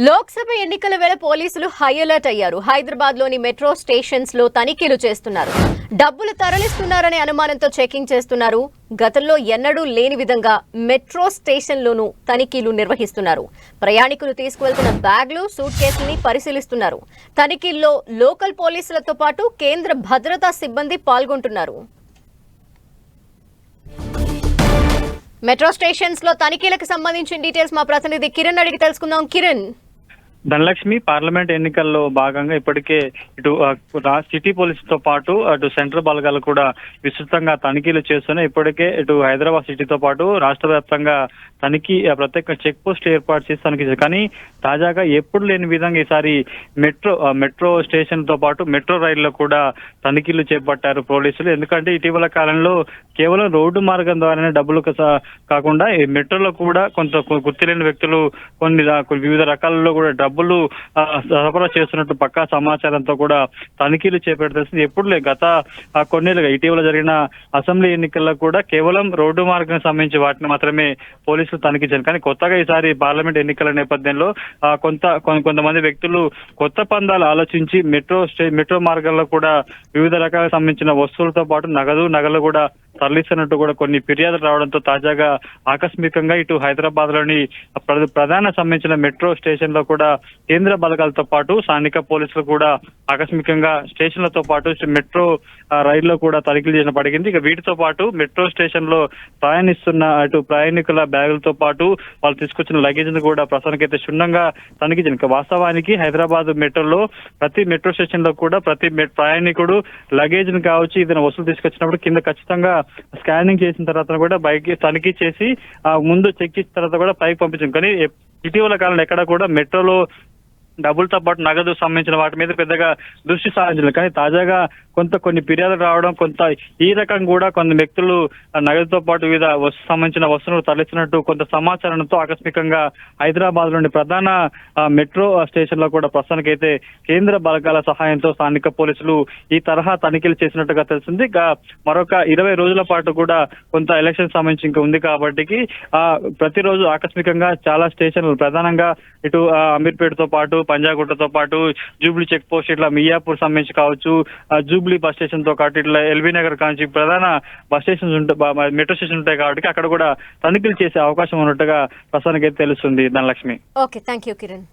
లోక్సభ ఎన్నికల వేళ పోలీసులు హై అలర్ట్ అయ్యారు. హైదరాబాద్ లోని మెట్రో స్టేషన్స్ లో తనిఖీలు చేస్తున్నారు. డబ్బులు తరలిస్తున్నారనే అనుమానంతో చెకింగ్ చేస్తున్నారు. గతంలో ఎన్నడూ లేని విధంగా మెట్రో స్టేషన్లోనూ తనిఖీలు నిర్వహిస్తున్నారు. ప్రయాణికులు తీసుకువెళ్తున్న బ్యాగ్లు, సూట్ కేసుల్ని పరిశీలిస్తున్నారు. తనిఖీల్లో లోకల్ పోలీసులతో పాటు కేంద్ర భద్రతా సిబ్బంది పాల్గొంటున్నారు. మెట్రో స్టేషన్స్ లో తనిఖీలకు సంబంధించిన డీటెయిల్స్ మా ప్రతినిధి కిరణ్ అడిగి తెలుసుకుందాం. కిరణ్, ధనలక్ష్మి, పార్లమెంట్ ఎన్నికల్లో భాగంగా ఇప్పటికే ఇటు సిటీ పోలీసుతో పాటు అటు సెంట్రల్ బలగాలు కూడా విస్తృతంగా తనిఖీలు చేస్తున్నాయి. ఇప్పటికే ఇటు హైదరాబాద్ సిటీతో పాటు రాష్ట్ర వ్యాప్తంగా ప్రత్యేక చెక్ పోస్ట్ ఏర్పాటు చేసి తనిఖీ చేశారు. కానీ తాజాగా ఎప్పుడు లేని విధంగా ఈసారి మెట్రో స్టేషన్ తో పాటు మెట్రో రైల్లో కూడా తనిఖీలు చేపట్టారు పోలీసులు. ఎందుకంటే ఇటీవల కాలంలో కేవలం రోడ్డు మార్గం ద్వారానే డబ్బులు కాకుండా ఈ మెట్రోలో కూడా కొంత గుర్తులేని వ్యక్తులు వివిధ రకాలలో కూడా డబ్బులు సరఫరా చేస్తున్నట్టు పక్కా సమాచారంతో కూడా తనిఖీలు చేపడుతుంది. ఎప్పుడు గత కొన్నేళ్ళుగా ఇటీవల జరిగిన అసెంబ్లీ ఎన్నికల్లో కూడా కేవలం రోడ్డు మార్గం సంబంధించి వాటిని మాత్రమే పోలీసులు తనిఖీ చేశారు. కానీ కొత్తగా ఈసారి పార్లమెంట్ ఎన్నికల నేపథ్యంలో కొంతమంది వ్యక్తులు కొత్త పందాలు ఆలోచించి మెట్రో మార్గాల్లో కూడా వివిధ రకాలకు సంబంధించిన వస్తువులతో పాటు నగలు కూడా తరలిస్తున్నట్టు కూడా కొన్ని ఫిర్యాదులు రావడంతో తాజాగా ఆకస్మికంగా ఇటు హైదరాబాద్ లోని ప్రధాన సంబంధించిన మెట్రో స్టేషన్ లో కూడా కేంద్ర బలగాలతో పాటు స్థానిక పోలీసులు కూడా ఆకస్మికంగా స్టేషన్లతో పాటు మెట్రో రైల్లో కూడా తనిఖీలు చేయడం పడిగింది. ఇక వీటితో పాటు మెట్రో స్టేషన్ లో ప్రయాణిస్తున్న అటు ప్రయాణికుల బ్యాగులతో పాటు వాళ్ళు తీసుకొచ్చిన లగేజ్ ను కూడా ప్రస్తుతానికైతే క్షుణ్ణంగా తనిఖీ చేయాలి. వాస్తవానికి హైదరాబాద్ మెట్రోలో ప్రతి మెట్రో స్టేషన్ లో కూడా ప్రతి ప్రయాణికుడు లగేజ్ ను కావచ్చు ఏదైనా వస్తువులు తీసుకొచ్చినప్పుడు కింద ఖచ్చితంగా స్కానింగ్ చేసిన తర్వాత కూడా బైక్ తనిఖీ చేసి ముందు చెక్ చేసిన తర్వాత కూడా పైకి పంపించాం. కానీ ఇటీవల కాలంలో ఎక్కడ కూడా మెట్రోలో డబ్బులతో పాటు నగదు సంబంధించిన వాటి మీద పెద్దగా దృష్టి సారించలేదు. కానీ తాజాగా కొన్ని ఫిర్యాదులు రావడం, ఈ రకం కూడా కొంత వ్యక్తులు నగదుతో పాటు వివిధ సంబంధించిన వస్తువులు తరలిస్తున్నట్టు కొంత సమాచారంతో ఆకస్మికంగా హైదరాబాద్ లోని ప్రధాన మెట్రో స్టేషన్ లో కూడా ప్రస్తుతానికైతే కేంద్ర బలగాల సహాయంతో స్థానిక పోలీసులు ఈ తరహా తనిఖీలు చేసినట్టుగా తెలిసింది. మరొక 20 రోజుల పాటు కూడా కొంత ఎలక్షన్ సంబంధించి ఇంకా ఉంది కాబట్టి ప్రతిరోజు ఆకస్మికంగా చాలా స్టేషన్లు ప్రధానంగా ఇటు అమీర్పేటతో పాటు పంజాగుట్టతో పాటు జూబ్లీ చెక్ పోస్ట్ ఇట్లా మియాపూర్ సంబంధించి కావచ్చు, జూబ్లీ బస్ స్టేషన్ తో పాటు ఇట్లా ఎల్బీ నగర్ కాంచి ప్రధాన బస్ స్టేషన్స్ మెట్రో స్టేషన్ ఉంటాయి కాబట్టి అక్కడ కూడా తనిఖీలు చేసే అవకాశం ఉన్నట్టుగా ప్రస్తుతానికి తెలుస్తుంది. Dhanalakshmi. Okay, thank you Kiran.